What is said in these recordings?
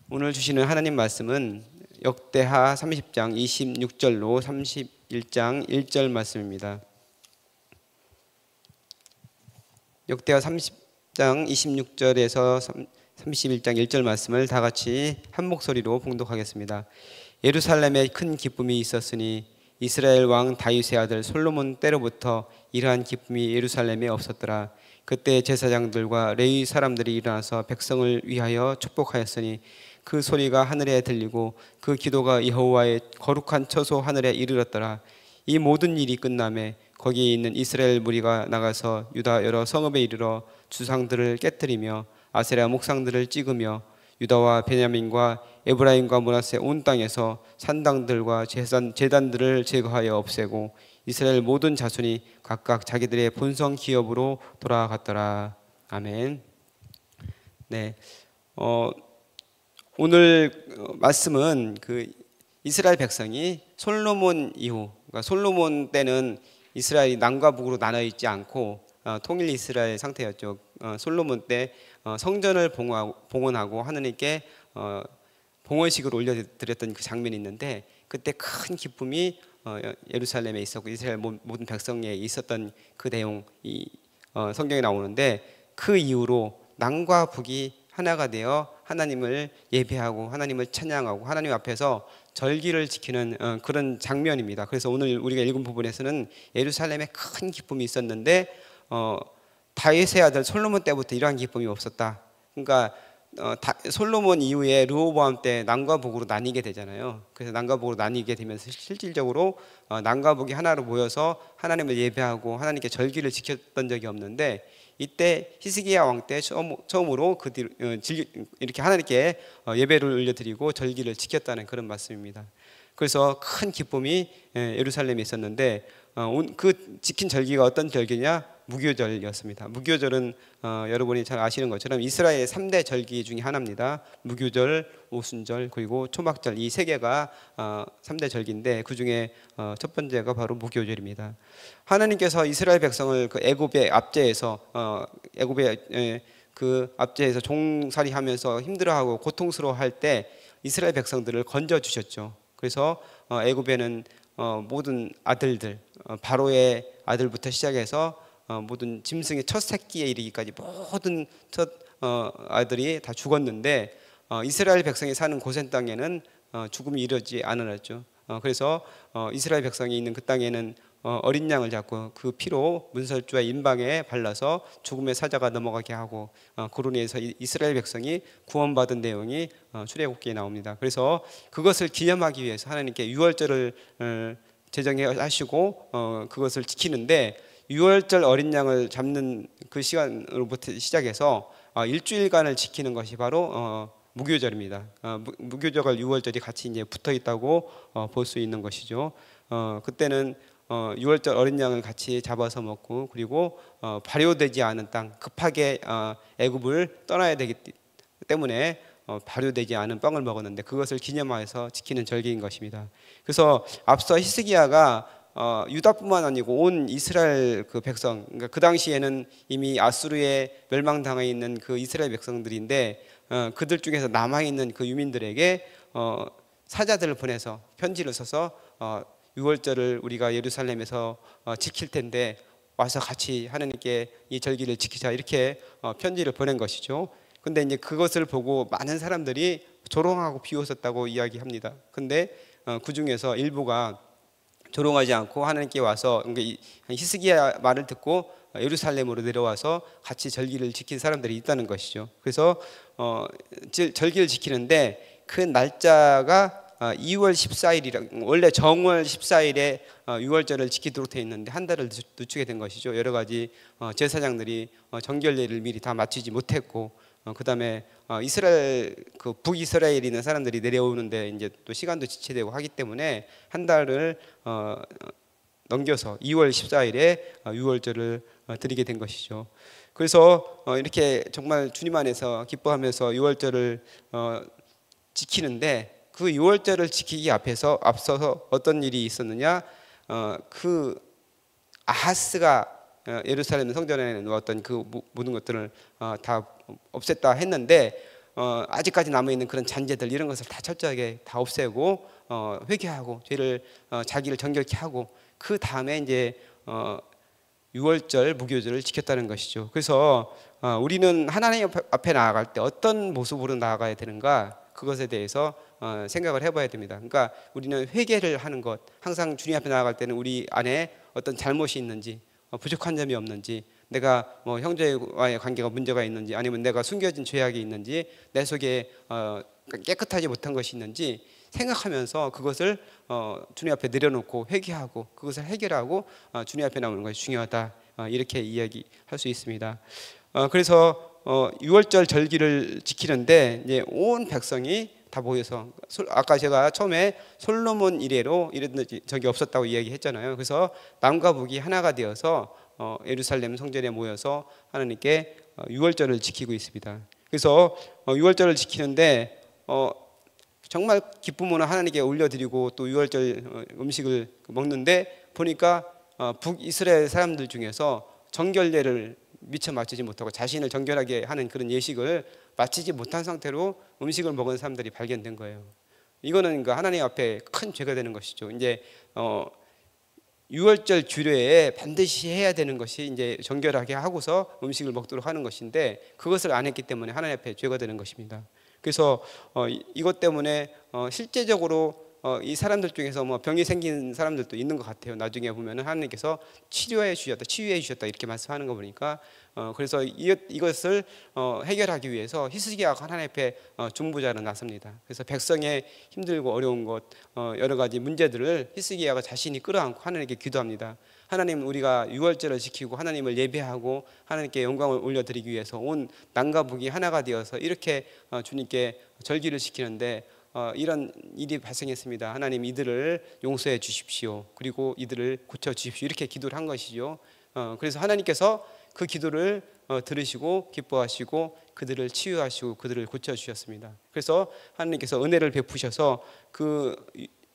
오늘 주시는 하나님 말씀은 역대하 30장 26절로 31장 1절 말씀입니다. 역대하 30장 26절에서 31장 1절 말씀을 다 같이 한 목소리로 봉독하겠습니다. 예루살렘에 큰 기쁨이 있었으니 이스라엘 왕 다윗의 아들 솔로몬 때로부터 이러한 기쁨이 예루살렘에 없었더라. 그때 제사장들과 레위 사람들이 일어나서 백성을 위하여 축복하였으니 그 소리가 하늘에 들리고 그 기도가 여호와의 거룩한 처소 하늘에 이르렀더라. 이 모든 일이 끝남에 거기에 있는 이스라엘 무리가 나가서 유다 여러 성읍에 이르러 주상들을 깨뜨리며 아세라 목상들을 찍으며 유다와 베냐민과 에브라임과 므낫세 온 땅에서 산당들과 제단들을 제거하여 없애고 이스라엘 모든 자손이 각각 자기들의 본성 기업으로 돌아갔더라. 아멘. 네. 오늘 말씀은 그 이스라엘 백성이 솔로몬 이후, 그러니까 솔로몬 때는 이스라엘이 남과 북으로 나눠 있지 않고 통일 이스라엘 상태였죠. 솔로몬 때 성전을 봉헌하고 하느님께 봉헌식을 올려드렸던 그 장면이 있는데, 그때 큰 기쁨이 예루살렘에 있었고 이스라엘 모든 백성에 있었던 그 내용이 성경에 나오는데, 그 이후로 남과 북이 하나가 되어 하나님을 예배하고 하나님을 찬양하고 하나님 앞에서 절기를 지키는 그런 장면입니다. 그래서 오늘 우리가 읽은 부분에서는 예루살렘에 큰 기쁨이 있었는데 다윗의 아들 솔로몬 때부터 이러한 기쁨이 없었다. 그러니까 솔로몬 이후에 르호보암 때 남과 북으로 나뉘게 되잖아요. 그래서 남과 북으로 나뉘게 되면서 실질적으로 남과 북이 하나로 모여서 하나님을 예배하고 하나님께 절기를 지켰던 적이 없는데, 이때 히스기야 왕 때 처음으로 이렇게 하나님께 예배를 올려드리고 절기를 지켰다는 그런 말씀입니다. 그래서 큰 기쁨이 예루살렘에 있었는데, 그 지킨 절기가 어떤 절기냐? 무교절이었습니다. 무교절은 여러분이 잘 아시는 것처럼 이스라엘의 3대 절기 중에 하나입니다. 무교절, 오순절, 그리고 초막절, 이 세 개가 3대 절기인데 그 중에 첫 번째가 바로 무교절입니다. 하나님께서 이스라엘 백성을 그 애굽의 압제에서 그 압제에서 종살이하면서 힘들어하고 고통스러워할 때 이스라엘 백성들을 건져 주셨죠. 그래서 애굽에는 모든 아들들, 바로의 아들부터 시작해서 모든 짐승의 첫 새끼에 이르기까지 모든 첫 아들이 다 죽었는데, 이스라엘 백성이 사는 고센 땅에는 죽음이 이르지 않았죠. 그래서 이스라엘 백성이 있는 그 땅에는 어린 양을 잡고 그 피로 문설주와 인방에 발라서 죽음의 사자가 넘어가게 하고, 그로 인해서 이스라엘 백성이 구원받은 내용이 출애굽기에 나옵니다. 그래서 그것을 기념하기 위해서 하나님께 유월절을 제정하시고 그것을 지키는데, 유월절 어린 양을 잡는 그 시간으로부터 시작해서 일주일간을 지키는 것이 바로 무교절입니다. 무교절과 유월절이 같이 이제 붙어 있다고 볼 수 있는 것이죠. 그때는 유월절 어린 양을 같이 잡아서 먹고, 그리고 발효되지 않은 땅, 급하게 애굽을 떠나야 되기 때문에 발효되지 않은 빵을 먹었는데, 그것을 기념하여서 지키는 절기인 것입니다. 그래서 앞서 히스기야가 유다뿐만 아니고 온 이스라엘 그 백성, 그러니까 그 당시에는 이미 아수르에 멸망당해 있는 그 이스라엘 백성들인데, 그들 중에서 남아 있는 그 유민들에게 사자들을 보내서 편지를 써서 유월절을 우리가 예루살렘에서 지킬 텐데 와서 같이 하나님께 이 절기를 지키자, 이렇게 편지를 보낸 것이죠. 근데 이제 그것을 보고 많은 사람들이 조롱하고 비웃었다고 이야기합니다. 근데 그 중에서 일부가 조롱하지 않고 하나님께 와서, 그러니까 히스기야 말을 듣고 예루살렘으로 내려와서 같이 절기를 지킨 사람들이 있다는 것이죠. 그래서 절기를 지키는데 그 날짜가 2월 14일이라, 원래 정월 14일에 유월절을 지키도록 되어 있는데 한 달을 늦추게 된 것이죠. 여러 가지 제사장들이 정결례를 미리 다 마치지 못했고, 그 다음에 이스라엘 그 북이스라엘에 있는 사람들이 내려오는데 이제 또 시간도 지체되고 하기 때문에 한 달을 넘겨서 2월 14일에 유월절을 드리게 된 것이죠. 그래서 이렇게 정말 주님 안에서 기뻐하면서 유월절을 지키는데, 그 유월절을 지키기 앞서서 어떤 일이 있었느냐? 그 아하스가 예루살렘 성전에 놓았던 그 모든 것들을 다 없앴다 했는데, 아직까지 남아 있는 그런 잔재들 이런 것을 다 철저하게 다 없애고 회개하고 죄를 자기를 정결케 하고 그 다음에 이제 유월절 무교절을 지켰다는 것이죠. 그래서 우리는 하나님 앞에 나아갈 때 어떤 모습으로 나아가야 되는가 그것에 대해서 생각을 해봐야 됩니다. 그러니까 우리는 회개를 하는 것, 항상 주님 앞에 나아갈 때는 우리 안에 어떤 잘못이 있는지 부족한 점이 없는지 내가 뭐 형제와의 관계가 문제가 있는지 아니면 내가 숨겨진 죄악이 있는지 내 속에 깨끗하지 못한 것이 있는지 생각하면서 그것을 주님 앞에 내려놓고 회개하고 그것을 해결하고 주님 앞에 나오는 것이 중요하다 이렇게 이야기할 수 있습니다. 그래서 유월절 절기를 지키는데 이제 온 백성이 다 모여서 아까 제가 처음에 솔로몬 이래로 이런 적이 없었다고 이야기했잖아요. 그래서 남과 북이 하나가 되어서 예루살렘 성전에 모여서 하나님께 유월절을 지키고 있습니다. 그래서 유월절을 지키는데 정말 기쁨으로 하나님께 올려드리고 또 유월절 음식을 먹는데 보니까 북이스라엘 사람들 중에서 정결례를 미처 마치지 못하고 자신을 정결하게 하는 그런 예식을 마치지 못한 상태로 음식을 먹은 사람들이 발견된 거예요. 이거는 그러니까 하나님 앞에 큰 죄가 되는 것이죠. 이제 유월절 규례에 반드시 해야 되는 것이 이제 정결하게 하고서 음식을 먹도록 하는 것인데 그것을 안 했기 때문에 하나님 앞에 죄가 되는 것입니다. 그래서 이것 때문에 실제적으로 이 사람들 중에서 뭐 병이 생긴 사람들도 있는 것 같아요. 나중에 보면은 하나님께서 치유해 주셨다 이렇게 말씀하는 거 보니까 그래서 이것을 해결하기 위해서 히스기야가 하나님 앞에 중보자로 나섭니다. 그래서 백성의 힘들고 어려운 것 여러 가지 문제들을 히스기야가 자신이 끌어안고 하나님께 기도합니다. 하나님, 우리가 유월절을 지키고 하나님을 예배하고 하나님께 영광을 올려드리기 위해서 온 남과 북이 하나가 되어서 이렇게 주님께 절기를 지키는데 이런 일이 발생했습니다. 하나님, 이들을 용서해 주십시오. 그리고 이들을 고쳐 주십시오. 이렇게 기도를 한 것이죠. 그래서 하나님께서 그 기도를 들으시고 기뻐하시고 그들을 치유하시고 그들을 고쳐 주셨습니다. 그래서 하나님께서 은혜를 베푸셔서 그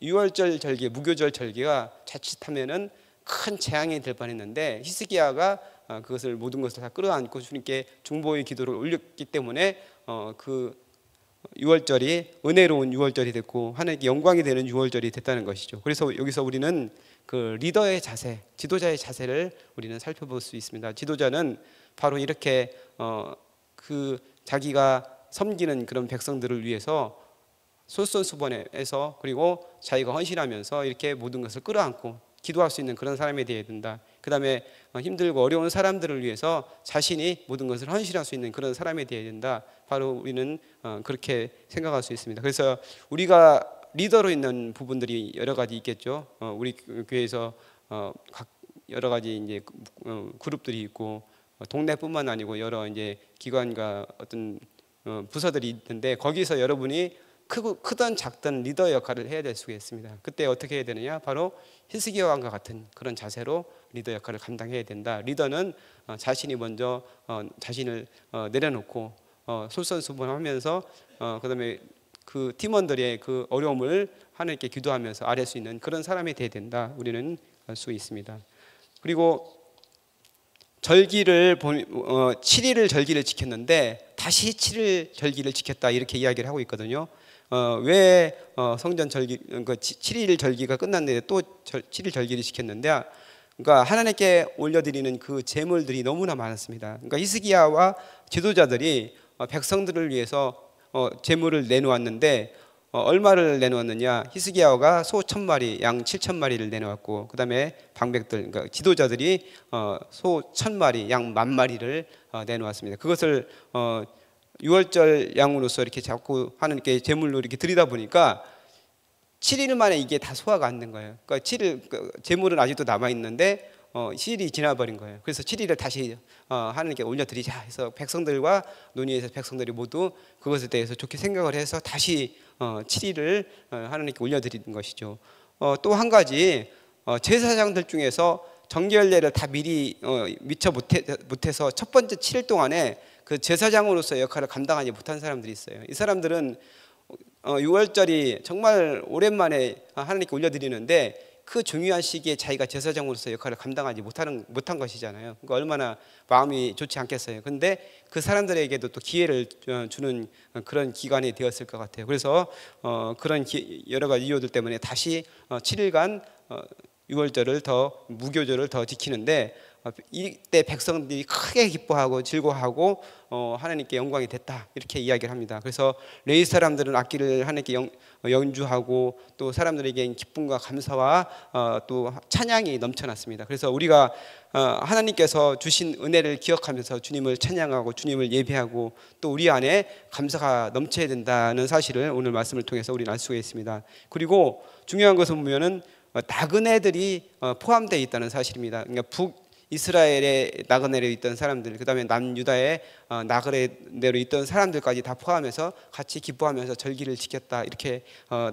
유월절 절기, 무교절 절기가 자칫하면은 큰 재앙이 될 뻔했는데 히스기야가 그것을 모든 것을 다 끌어안고 주님께 중보의 기도를 올렸기 때문에 그 유월절이 은혜로운 유월절이 됐고 하나님께 영광이 되는 유월절이 됐다는 것이죠. 그래서 여기서 우리는 그 리더의 자세, 지도자의 자세를 우리는 살펴볼 수 있습니다. 지도자는 바로 이렇게 그 자기가 섬기는 그런 백성들을 위해서 솔선수범해서 그리고 자기가 헌신하면서 이렇게 모든 것을 끌어안고 기도할 수 있는 그런 사람이 되어야 된다. 그 다음에 힘들고 어려운 사람들을 위해서 자신이 모든 것을 헌신할 수 있는 그런 사람이 되어야 된다. 바로 우리는 그렇게 생각할 수 있습니다. 그래서 우리가 리더로 있는 부분들이 여러 가지 있겠죠. 우리 교회에서 각 여러 가지 이제 그룹들이 있고 동네뿐만 아니고 여러 이제 기관과 어떤 부서들이 있는데 거기서 여러분이 크든 작든 리더 역할을 해야 될 수가 있습니다. 그때 어떻게 해야 되느냐? 바로 히스기야 왕과 같은 그런 자세로 리더 역할을 감당해야 된다. 리더는 자신이 먼저 자신을 내려놓고 솔선수범하면서 그다음에 그 팀원들의 그 어려움을 하나님께 기도하면서 아뢰 수 있는 그런 사람이 되어야 된다. 우리는 알 수 있습니다. 그리고 절기를 7일을 절기를 지켰는데 다시 7일 절기를 지켰다 이렇게 이야기를 하고 있거든요. 왜 성전 절기, 그 7일 절기가 끝났는데 또 7일 절기를 지켰는데, 그러니까 하나님께 올려드리는 그 제물들이 너무나 많았습니다. 그러니까 히스기야와 지도자들이 백성들을 위해서 제물을 내놓았는데 얼마를 내놓았느냐? 히스기야가 소 1000마리, 양 7000마리를 내놓았고, 그 다음에 방백들, 그러니까 지도자들이 소 1000마리, 양 10,000마리를 내놓았습니다. 그것을 유월절 양으로서 이렇게 자꾸 하나님께 제물로 이렇게 드리다 보니까 7일 만에 이게 다 소화가 안 된 거예요. 그러니까 7일 제물은 아직도 남아 있는데 7일이 지나버린 거예요. 그래서 7일을 다시 하나님께 올려드리자 해서 백성들과 논의해서 백성들이 모두 그것에 대해서 좋게 생각을 해서 다시 7일을 하나님께 올려드리는 것이죠. 또 한 가지 제사장들 중에서 정결례를 다 미리 미처 못해서 첫 번째 7일 동안에 그 제사장으로서 역할을 감당하지 못한 사람들이 있어요. 이 사람들은 6월절이 정말 오랜만에 하나님께 올려드리는데 그 중요한 시기에 자기가 제사장으로서 역할을 감당하지 못한 것이잖아요. 그러니까 얼마나 마음이 좋지 않겠어요. 근데 그 사람들에게도 또 기회를 주는 그런 기간이 되었을 것 같아요. 그래서 그런 여러 가지 이유들 때문에 다시 7일간 유월절을 더 무교절을 더 지키는데, 이때 백성들이 크게 기뻐하고 즐거워하고 하나님께 영광이 됐다, 이렇게 이야기를 합니다. 그래서 레위 사람들은 악기를 하나님께 연주하고 또 사람들에게 기쁨과 감사와 또 찬양이 넘쳐났습니다. 그래서 우리가 하나님께서 주신 은혜를 기억하면서 주님을 찬양하고 주님을 예배하고 또 우리 안에 감사가 넘쳐야 된다는 사실을 오늘 말씀을 통해서 우리는 알 수가 있습니다. 그리고 중요한 것은 보면은 나그네들이 포함되어 있다는 사실입니다. 그러니까 북이스라엘에 나그네로 있던 사람들, 그 다음에 남유다에 나그네로 있던 사람들까지 다 포함해서 같이 기뻐하면서 절기를 지켰다, 이렇게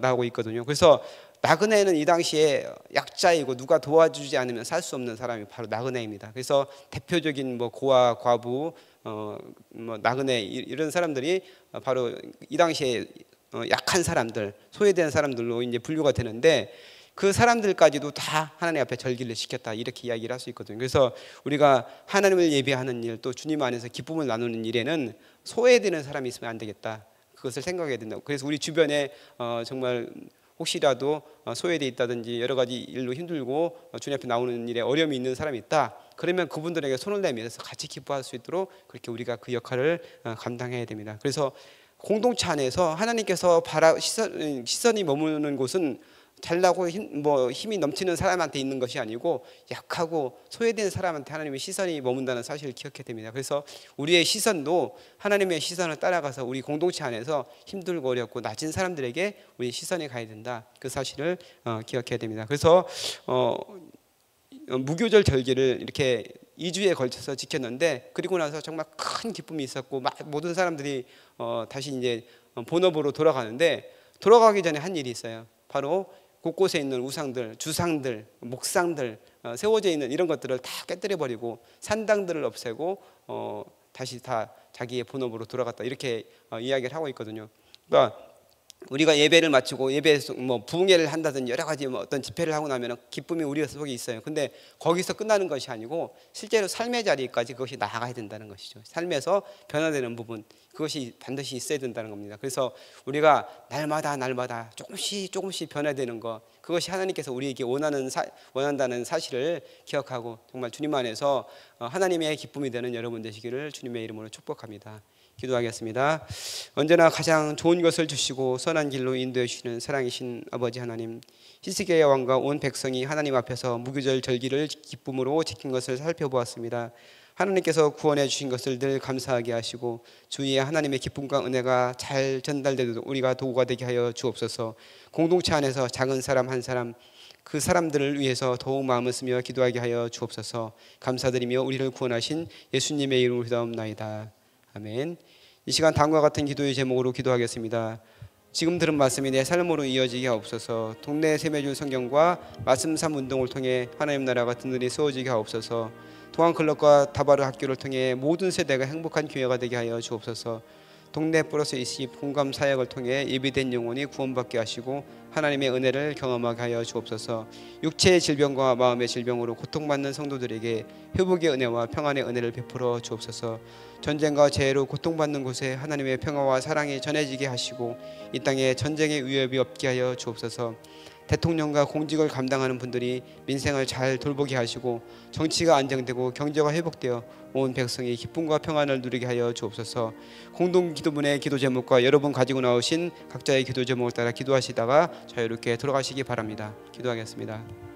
나오고 있거든요. 그래서 나그네는 이 당시에 약자이고 누가 도와주지 않으면 살 수 없는 사람이 바로 나그네입니다. 그래서 대표적인 뭐 고아, 과부, 뭐 나그네 이런 사람들이 바로 이 당시에 약한 사람들, 소외된 사람들로 이제 분류가 되는데, 그 사람들까지도 다 하나님 앞에 절기를 지켰다, 이렇게 이야기를 할 수 있거든요. 그래서 우리가 하나님을 예배하는 일, 또 주님 안에서 기쁨을 나누는 일에는 소외되는 사람이 있으면 안 되겠다, 그것을 생각해야 된다고. 그래서 우리 주변에 정말 혹시라도 소외되어 있다든지 여러 가지 일로 힘들고 주님 앞에 나오는 일에 어려움이 있는 사람이 있다, 그러면 그분들에게 손을 내밀어서 같이 기뻐할 수 있도록 그렇게 우리가 그 역할을 감당해야 됩니다. 그래서 공동체 안에서 하나님께서 시선이 머무는 곳은 잘나고 힘이 넘치는 사람한테 있는 것이 아니고 약하고 소외된 사람한테 하나님의 시선이 머문다는 사실을 기억해야 됩니다. 그래서 우리의 시선도 하나님의 시선을 따라가서 우리 공동체 안에서 힘들고 어렵고 낮은 사람들에게 우리 시선이 가야 된다, 그 사실을 기억해야 됩니다. 그래서 무교절 절기를 이렇게 2주에 걸쳐서 지켰는데, 그리고 나서 정말 큰 기쁨이 있었고 모든 사람들이 다시 이제 본업으로 돌아가는데, 돌아가기 전에 한 일이 있어요. 바로 곳곳에 있는 우상들, 주상들, 목상들, 세워져 있는 이런 것들을 다 깨뜨려 버리고 산당들을 없애고 다시 다 자기의 본업으로 돌아갔다, 이렇게 이야기를 하고 있거든요. 그러니까 우리가 예배를 마치고 예배에서 뭐 부흥회를 한다든지 여러 가지 뭐 어떤 집회를 하고 나면 기쁨이 우리 속에 있어요. 근데 거기서 끝나는 것이 아니고 실제로 삶의 자리까지 그것이 나아가야 된다는 것이죠. 삶에서 변화되는 부분, 그것이 반드시 있어야 된다는 겁니다. 그래서 우리가 날마다 조금씩 변화되는 것, 그것이 하나님께서 우리에게 원한다는 사실을 기억하고 정말 주님 안에서 하나님의 기쁨이 되는 여러분 되시기를 주님의 이름으로 축복합니다. 기도하겠습니다. 언제나 가장 좋은 것을 주시고 선한 길로 인도해 주시는 사랑이신 아버지 하나님, 히스기야 왕과 온 백성이 하나님 앞에서 무교절 절기를 기쁨으로 지킨 것을 살펴보았습니다. 하나님께서 구원해 주신 것을 늘 감사하게 하시고 주위에 하나님의 기쁨과 은혜가 잘 전달되도록 우리가 도구가 되게 하여 주옵소서. 공동체 안에서 작은 사람 한 사람, 그 사람들을 위해서 더욱 마음을 쓰며 기도하게 하여 주옵소서. 감사드리며 우리를 구원하신 예수님의 이름으로 기도합나이다. 아멘. 이 시간 다음과 같은 기도의 제목으로 기도하겠습니다. 지금 들은 말씀이 내 삶으로 이어지게 하옵소서. 동네 세매줄 성경과 말씀 3 운동을 통해 하나님 나라가 든든히 세워지게 하옵소서. 동안클럽과 다바르 학교를 통해 모든 세대가 행복한 교회가 되게 하여 주옵소서. 동네 플러스 20 공감 사역을 통해 예비된 영혼이 구원받게 하시고 하나님의 은혜를 경험하게 하여 주옵소서. 육체의 질병과 마음의 질병으로 고통받는 성도들에게 회복의 은혜와 평안의 은혜를 베풀어 주옵소서. 전쟁과 재해로 고통받는 곳에 하나님의 평화와 사랑이 전해지게 하시고 이 땅에 전쟁의 위협이 없게 하여 주옵소서. 대통령과 공직을 감당하는 분들이 민생을 잘 돌보게 하시고 정치가 안정되고 경제가 회복되어 온 백성이 기쁨과 평안을 누리게 하여 주옵소서. 공동기도문의 기도 제목과 여러분 가지고 나오신 각자의 기도 제목을 따라 기도하시다가 자유롭게 돌아가시기 바랍니다. 기도하겠습니다.